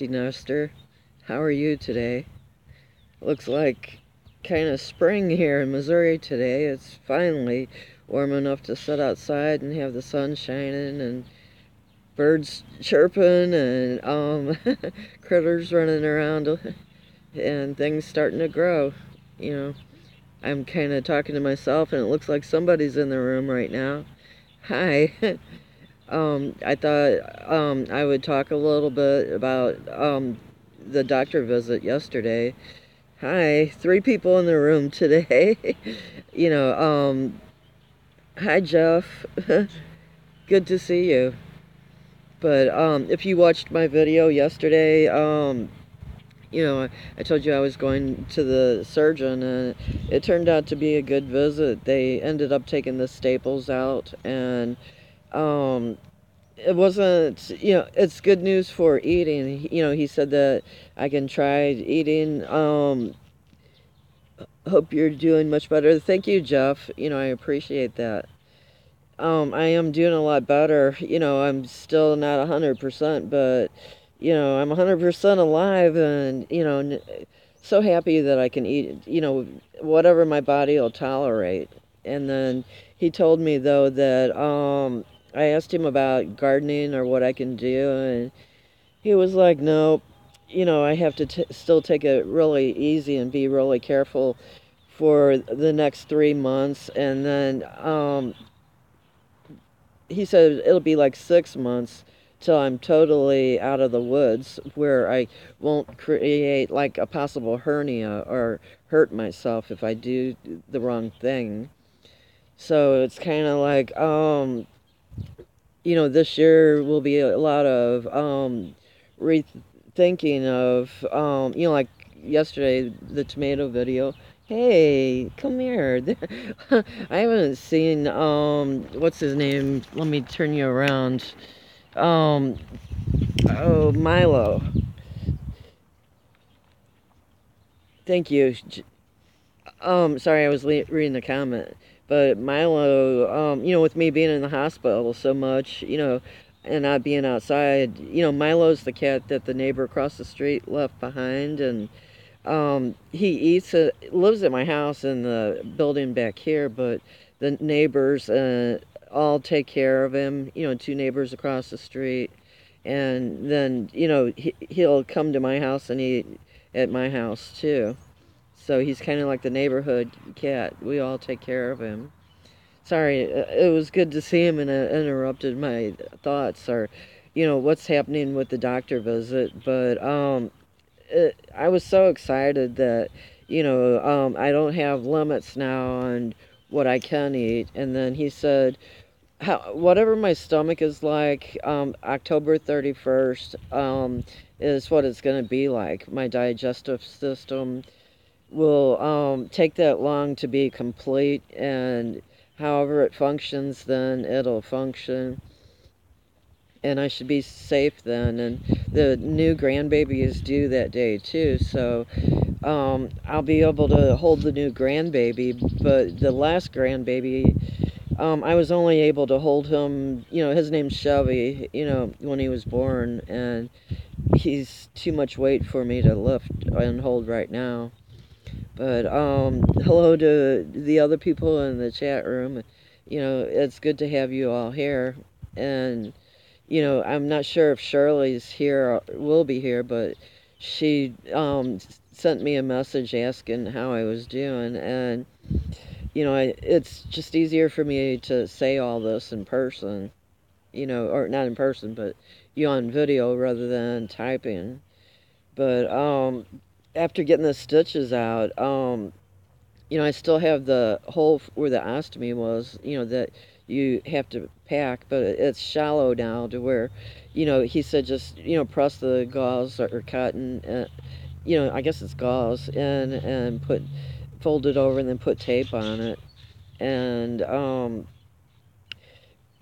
Nester. How are you today? Looks like kind of spring here in Missouri today. It's finally warm enough to sit outside and have the sun shining and birds chirping and critters running around and things starting to grow. You know, I'm kind of talking to myself and it looks like somebody's in the room right now. Hi. I thought I would talk a little bit about the doctor visit yesterday. Hi, three people in the room today. you know, um, Hi Jeff. Good to see you. But if you watched my video yesterday, I told you I was going to the surgeon, and it turned out to be a good visit. They ended up taking the staples out, and um, it wasn't, it's good news for eating. He said that I can try eating. Hope you're doing much better. Thank you, Jeff. I appreciate that. I am doing a lot better. I'm still not 100%, but, I'm 100% alive and, so happy that I can eat, whatever my body will tolerate. And then he told me, though, that I asked him about gardening or what I can do, and he was like, no, I have to still take it really easy and be really careful for the next 3 months. And then he said it'll be like 6 months till I'm totally out of the woods where I won't create like a possible hernia or hurt myself if I do the wrong thing. So it's kind of like, this year will be a lot of rethinking of, like yesterday, the tomato video. Hey, come here. I haven't seen, what's his name? Let me turn you around. Um, oh, Milo. Thank you. Sorry, I was reading the comment. But Milo, with me being in the hospital so much, and not being outside, Milo's the cat that the neighbor across the street left behind, and he lives at my house in the building back here, but the neighbors all take care of him, two neighbors across the street. And then, he'll come to my house and eat at my house too. So he's kind of like the neighborhood cat. We all take care of him. Sorry, it was good to see him and it interrupted my thoughts or, what's happening with the doctor visit. But I was so excited that, I don't have limits now on what I can eat. And then he said, whatever my stomach is like, October 31st is what it's going to be like. My digestive system will take that long to be complete, and however it functions, then it'll function. And I should be safe then. And the new grandbaby is due that day too, so I'll be able to hold the new grandbaby. But the last grandbaby, I was only able to hold him. His name's Chevy. When he was born, and he's too much weight for me to lift and hold right now. But hello to the other people in the chat room. It's good to have you all here. And I'm not sure if Shirley's here or will be here, but she sent me a message asking how I was doing. And it's just easier for me to say all this in person, or not in person, but on video rather than typing. But after getting the stitches out, I still have the hole where the ostomy was, that you have to pack, but it's shallow now to where, he said just, press the gauze or cotton, I guess it's gauze, and fold it over and then put tape on it. And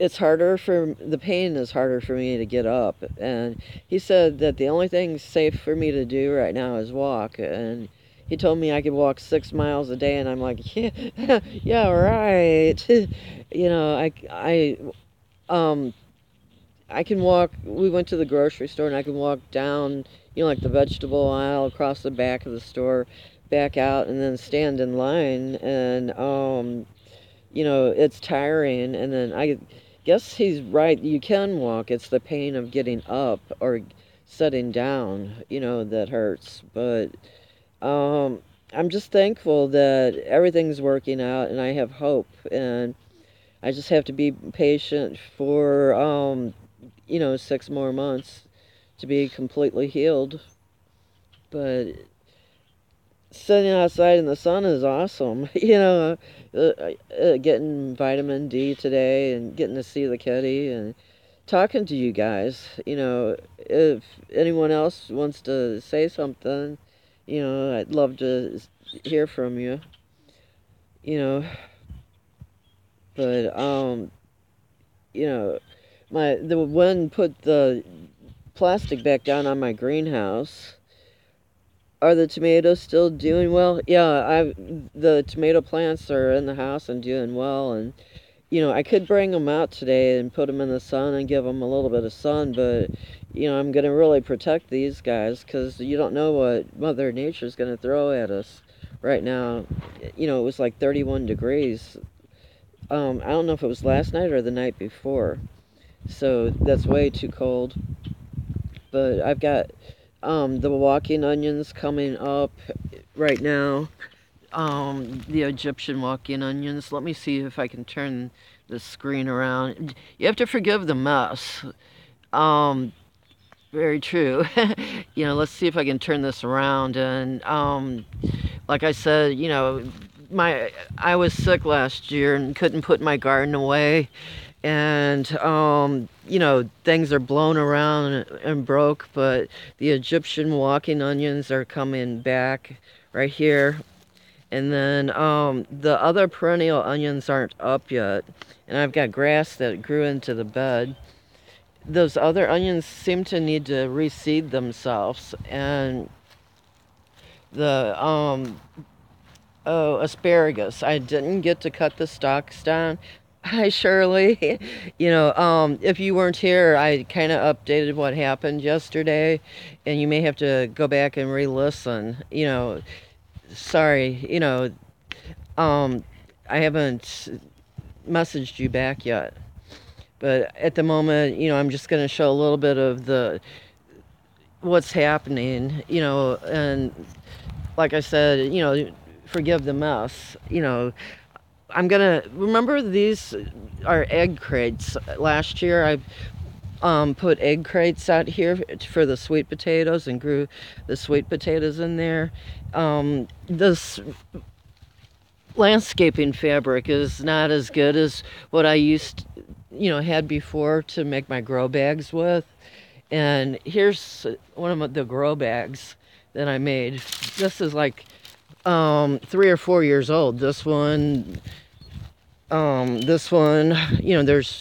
the pain is harder for me to get up. And he said that the only thing safe for me to do right now is walk. And he told me I could walk 6 miles a day, and I'm like, yeah, yeah, right. Um, I can walk. We went to the grocery store, and I can walk down, like the vegetable aisle across the back of the store, back out and then stand in line. And, it's tiring. And then I guess he's right. You can walk. It's the pain of getting up or sitting down, that hurts. But I'm just thankful that everything's working out and I have hope. And I just have to be patient for, 6 more months to be completely healed. But sitting outside in the sun is awesome. Getting vitamin D today and getting to see the kitty and talking to you guys. If anyone else wants to say something, I'd love to hear from you. You know, but you know, the wind put the plastic back down on my greenhouse. Are the tomatoes still doing well? Yeah, the tomato plants are in the house and doing well, and I could bring them out today and put them in the sun and give them a little bit of sun, but I'm gonna really protect these guys because you don't know what Mother Nature's gonna throw at us right now. It was like 31 degrees. I don't know if it was last night or the night before, so that's way too cold. But I've got the walking onions coming up right now. The Egyptian walking onions. Let me see if I can turn the screen around. You have to forgive the mess. Um, Very true. Let's see if I can turn this around. And like I said, I was sick last year and couldn't put my garden away, and things are blown around and broke, but the Egyptian walking onions are coming back right here. And then the other perennial onions aren't up yet, and I've got grass that grew into the bed. Those other onions seem to need to reseed themselves, and the asparagus, I didn't get to cut the stalks down. Hi, Shirley. If you weren't here, I kind of updated what happened yesterday, and you may have to go back and re-listen. Sorry, I haven't messaged you back yet. But at the moment, I'm just going to show a little bit of what's happening, and like I said, forgive the mess. I'm gonna remember these are egg crates. Last year I put egg crates out here for the sweet potatoes and grew the sweet potatoes in there. This landscaping fabric is not as good as what I had before to make my grow bags with. And here's one of the grow bags that I made. This is like 3 or 4 years old. This one, there's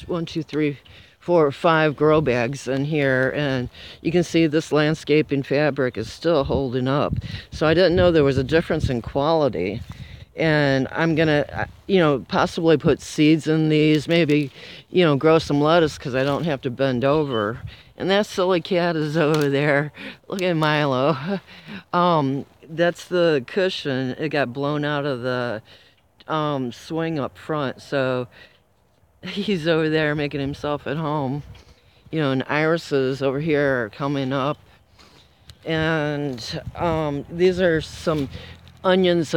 1, 2, 3, 4, 5 grow bags in here, and you can see this landscaping fabric is still holding up. So I didn't know there was a difference in quality. And I'm gonna, possibly put seeds in these, maybe, grow some lettuce because I don't have to bend over. And that silly cat is over there. Look at Milo. That's the cushion. It got blown out of the swing up front, so he's over there making himself at home. And irises over here are coming up. And these are some onions.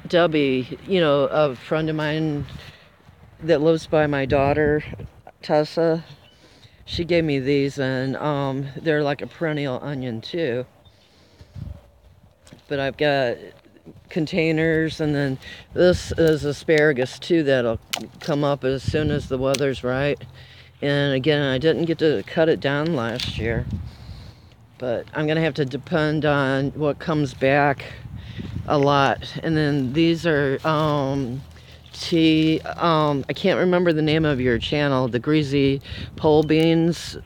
Debbie, a friend of mine that lives by my daughter, Tessa, she gave me these, and they're like a perennial onion too. But I've got containers, and then this is asparagus too that'll come up as soon as the weather's right. And again, I didn't get to cut it down last year, but I'm gonna have to depend on what comes back a lot. And then these are I can't remember the name of your channel, the Greasy pole beans.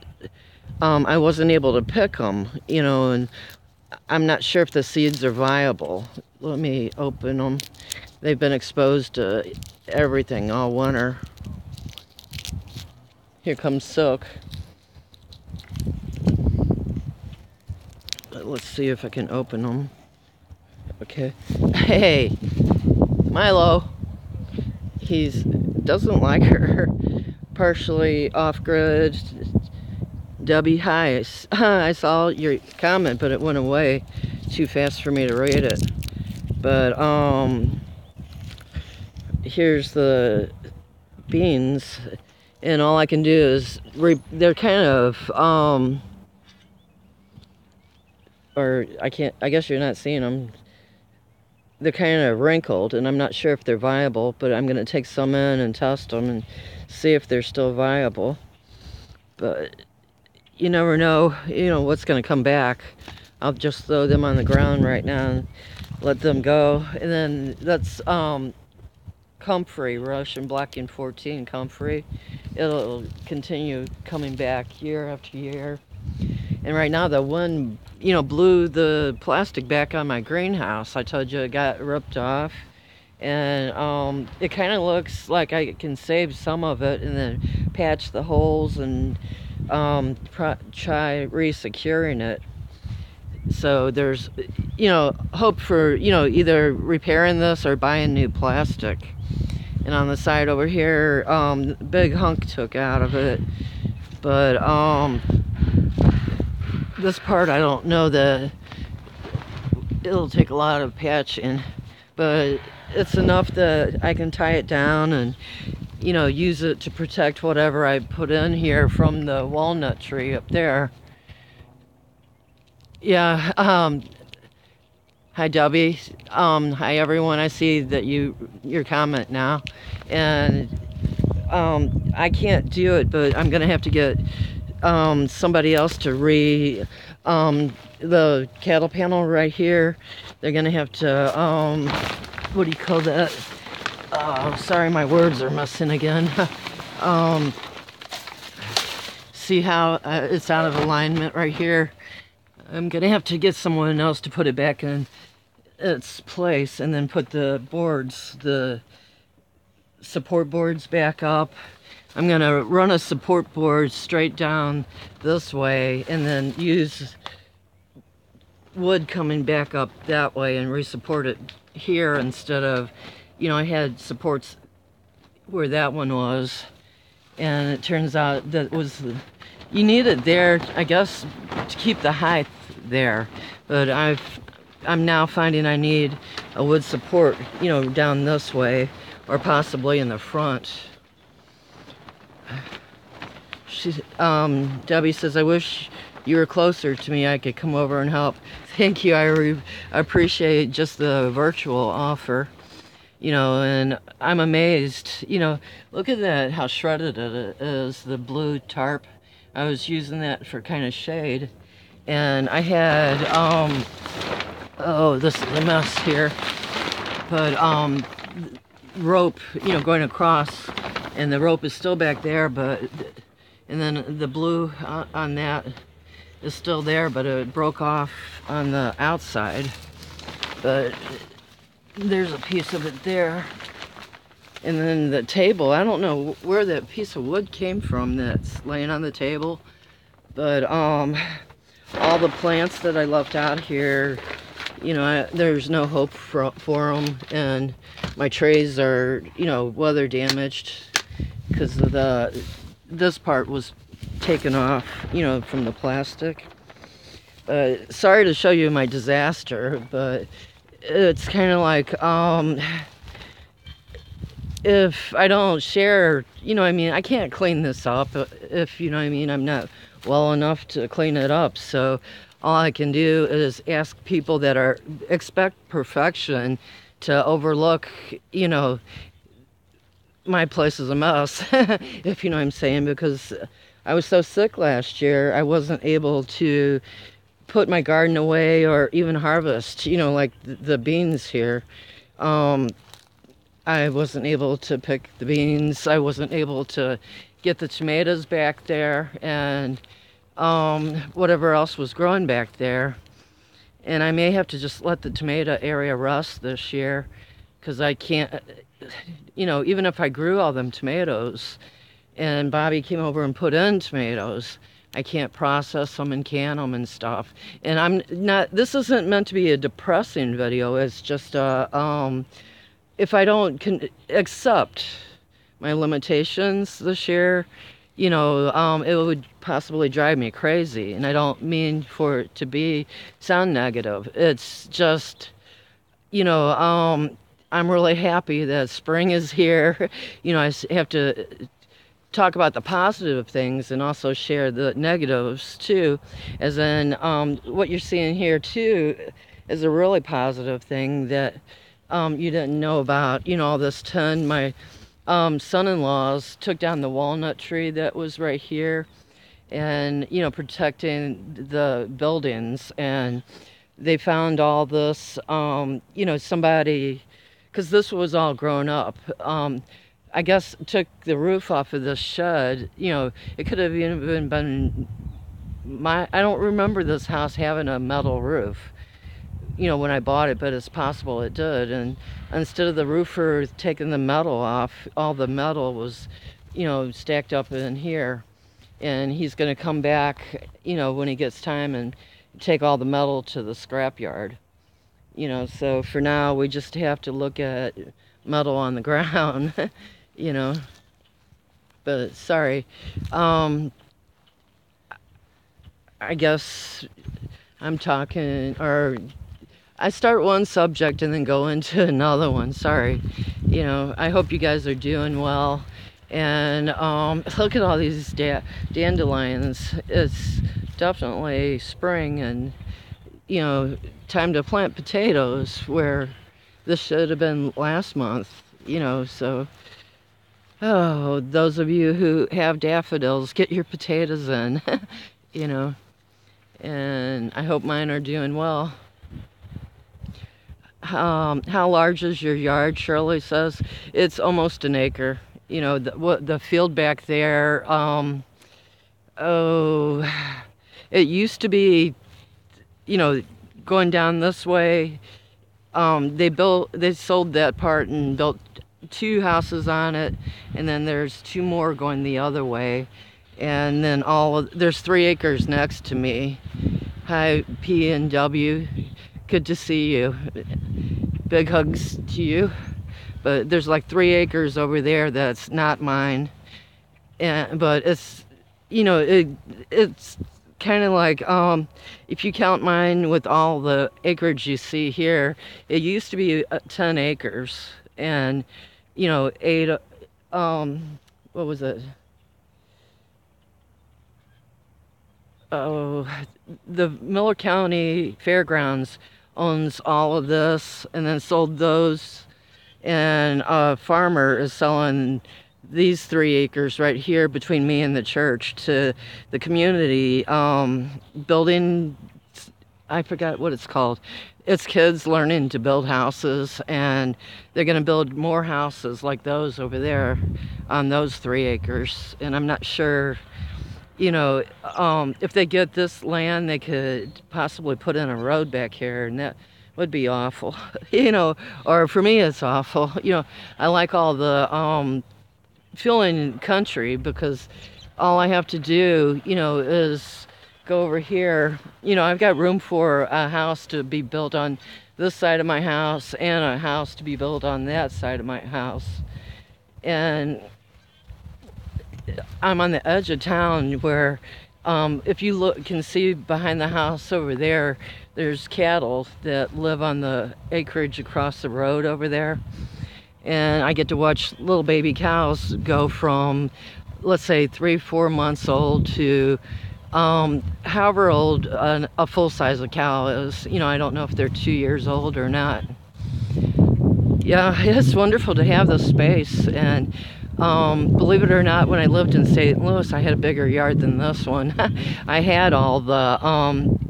I wasn't able to pick them, and I'm not sure if the seeds are viable. Let me open them. They've been exposed to everything all winter. Here comes Silk. let's see if I can open them. Okay. Hey, Milo. He's doesn't like her. Partially off-grid. Debbie, hi. I saw your comment, but it went away too fast for me to read it. But here's the beans, and all I can do is they're kind of or I guess you're not seeing them. They're kind of wrinkled, and I'm not sure if they're viable, but I'm gonna take some in and test them and see if they're still viable. But you never know, what's gonna come back. I'll just throw them on the ground right now and let them go. And then that's comfrey, Russian Black and 14 comfrey. It'll continue coming back year after year. And right now the wind, blew the plastic back on my greenhouse. I told you it got ripped off. And it kind of looks like I can save some of it and then patch the holes and try re-securing it. So there's, hope for, either repairing this or buying new plastic. And on the side over here, big hunk took out of it. But this part, I don't know that it'll take a lot of patching, but it's enough that I can tie it down and, use it to protect whatever I put in here from the walnut tree up there. Yeah, hi Debbie, hi everyone. I see that your comment now, and I can't do it, but I'm gonna have to get somebody else to the cattle panel right here. They're gonna have to what do you call that? Sorry, my words are missing again. See how it's out of alignment right here? I'm gonna have to get someone else to put it back in its place and then put the support boards back up. I'm gonna run a support board straight down this way and then use wood coming back up that way and re-support it here instead of, I had supports where that one was, and it turns out that you need it there, I guess, to keep the height there. But I'm now finding I need a wood support, down this way or possibly in the front. Debbie says, I wish you were closer to me. I could come over and help. Thank you. I appreciate just the virtual offer. And I'm amazed. Look at that, how shredded it is, the blue tarp. I was using that for kind of shade. And I had, oh, this is a mess here. But rope, going across, and the rope is still back there, and then the blue on that is still there, but it broke off on the outside. But there's a piece of it there. And then the table, I don't know where that piece of wood came from that's laying on the table, but all the plants that I left out here, there's no hope for them, and my trays are, weather damaged because of this part was taken off, from the plastic. Sorry to show you my disaster, but it's kind of like, if I don't share, I can't clean this up if, I'm not well enough to clean it up. So all I can do is ask people that expect perfection to overlook, my place is a mess, if you know what I'm saying, because I was so sick last year, I wasn't able to put my garden away or even harvest, like the beans here. I wasn't able to pick the beans. I wasn't able to get the tomatoes back there and whatever else was growing back there. And I may have to just let the tomato area rust this year, because I can't, even if I grew all them tomatoes and Bobby came over and put in tomatoes, I can't process them and can them and stuff. And I'm not, this isn't meant to be a depressing video. It's just, if I don't accept my limitations this year, you know, it would possibly drive me crazy. And I don't mean for it to sound negative. It's just, you know, I'm really happy that spring is here. You know, I have to talk about the positive things and also share the negatives too. As in, what you're seeing here too is a really positive thing that you didn't know about. You know, all this ton, my son-in-laws took down the walnut tree that was right here, and, you know, protecting the buildings. And they found all this, you know, somebody, because this was all grown up, I guess took the roof off of this shed. You know, it could have even been I don't remember this house having a metal roof, you know, when I bought it, but it's possible it did. And instead of the roofer taking the metal off, all the metal was, you know, stacked up in here. And he's going to come back, you know, when he gets time and take all the metal to the scrapyard. You know, so for now we just have to look at metal on the ground, you know. But sorry, I guess I'm talking, or I start one subject and then go into another one. Sorry. You know, I hope you guys are doing well. And look at all these dandelions. It's definitely spring, and, you know, time to plant potatoes, where this should have been last month, you know. So, oh, those of you who have daffodils, get your potatoes in, you know. And I hope mine are doing well. How large is your yard? Shirley says it's almost an acre. You know, the field back there, oh, it used to be, you know, going down this way. They sold that part and built 2 houses on it, and then there's 2 more going the other way. And then there's 3 acres next to me. Hi, P and W. Good to see you. Big hugs to you. But there's like 3 acres over there that's not mine. But it's, you know, it's kind of like, if you count mine with all the acreage you see here, it used to be 10 acres. And, you know, 8, what was it? Oh, the Miller County Fairgrounds owns all of this and then sold those. And a farmer is selling these 3 acres right here between me and the church to the community building. I forgot what it's called. It's kids learning to build houses, and they're going to build more houses like those over there on those 3 acres. And I'm not sure, you know, if they get this land, they could possibly put in a road back here, and that would be awful, you know. Or for me, it's awful. You know, I like all the feeling country, because all I have to do, you know, is go over here. You know, I've got room for a house to be built on this side of my house and a house to be built on that side of my house. And I'm on the edge of town where, if you can see behind the house over there, there's cattle that live on the acreage across the road over there. And I get to watch little baby cows go from, let's say, 3-4 months old to however old a full size of cow is. You know, I don't know if they're 2 years old or not. Yeah, it's wonderful to have this space. And believe it or not, when I lived in St. Louis, I had a bigger yard than this one. I had all the,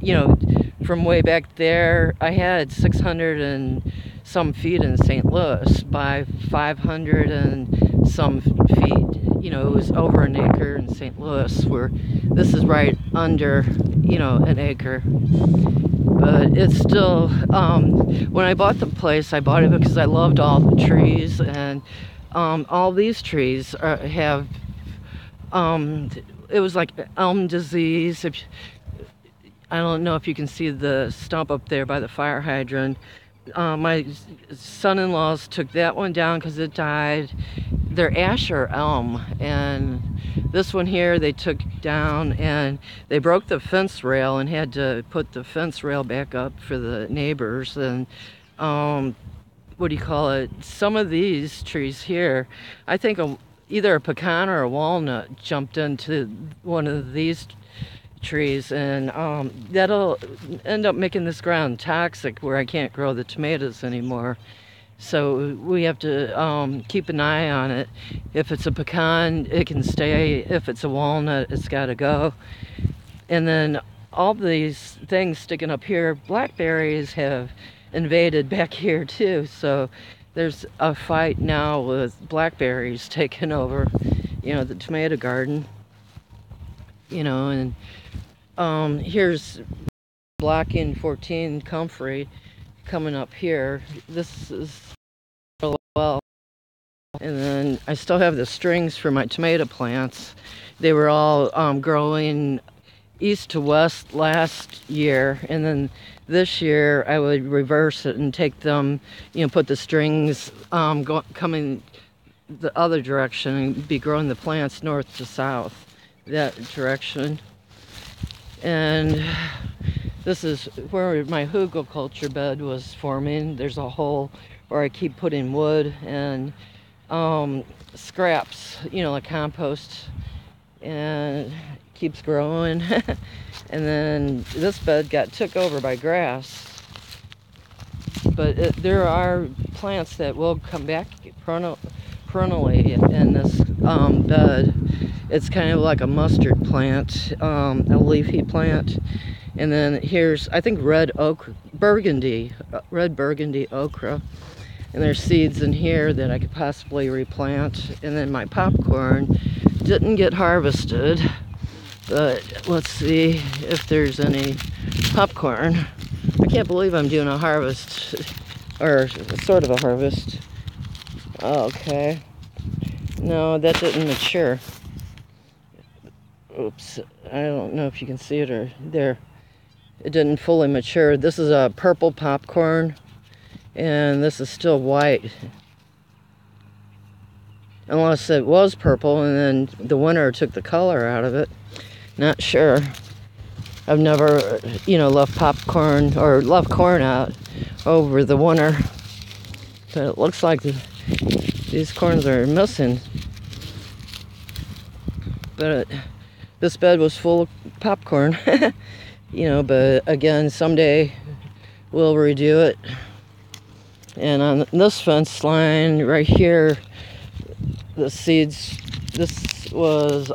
you know, from way back there, I had 600 and some feet in St. Louis by 500 and some feet. You know, it was over an acre in St. Louis, where this is right under, you know, an acre. But it's still, when I bought the place, I bought it because I loved all the trees. And all these trees have it was like elm disease. I don't know if you can see the stump up there by the fire hydrant. My son-in-laws took that one down because it died. They're ash or elm, and this one here they took down, and they broke the fence rail and had to put the fence rail back up for the neighbors. And what do you call it? Some of these trees here, I think either a pecan or a walnut jumped into one of these trees, and that'll end up making this ground toxic where I can't grow the tomatoes anymore. So we have to keep an eye on it. If it's a pecan, it can stay. If it's a walnut, it's got to go. And then all these things sticking up here, blackberries have invaded back here too. So there's a fight now with blackberries taking over, the tomato garden. And here's blocking 14 comfrey coming up here. This is really well. And then I still have the strings for my tomato plants. They were all growing east to west last year, and then this year I would reverse it and take them, put the strings coming the other direction and be growing the plants north to south, that direction. And this is where my hugelkultur bed was forming. There's a hole where I keep putting wood and scraps, like compost, and it keeps growing. And then this bed got took over by grass. But there are plants that will come back perennially in this bed. It's kind of like a mustard plant, a leafy plant. And then here's, I think, red burgundy okra. And there's seeds in here that I could possibly replant. And then my popcorn didn't get harvested, but let's see if there's any popcorn. I can't believe I'm doing a harvest, or sort of a harvest. Okay. No, that didn't mature. Oops, I don't know if you can see it or there. It didn't fully mature. This is a purple popcorn, and this is still white. Unless it was purple and then the winter took the color out of it. Not sure. I've never, left popcorn or left corn out over the winter. But it looks like these corns are missing. But this bed was full of popcorn. But again, someday we'll redo it. And on this fence line right here, the seeds, this was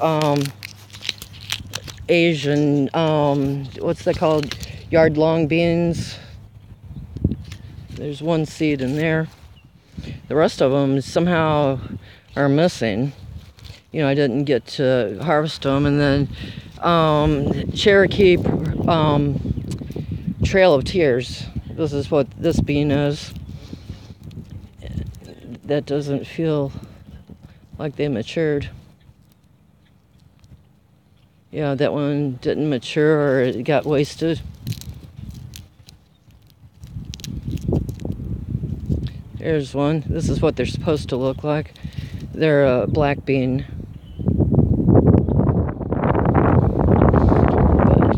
Asian, what's that called? Yard long beans. There's one seed in there. The rest of them somehow are missing. I didn't get to harvest them. And then Cherokee Trail of Tears. This is what this bean is. That doesn't feel like they matured. Yeah, that one didn't mature, or it got wasted. There's one. This is what they're supposed to look like. They're a black bean.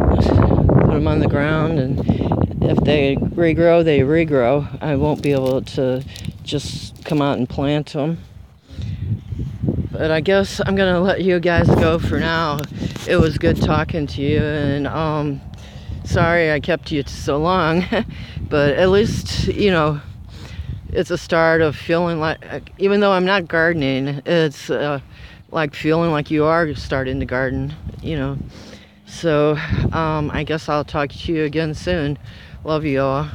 But put them on the ground, and if they regrow, they regrow. I won't be able to just come out and plant them. But I guess I'm gonna let you guys go for now. It was good talking to you, and sorry I kept you so long. But at least, it's a start of feeling like, even though I'm not gardening, it's like feeling like you are starting to garden, So I guess I'll talk to you again soon. Love you all.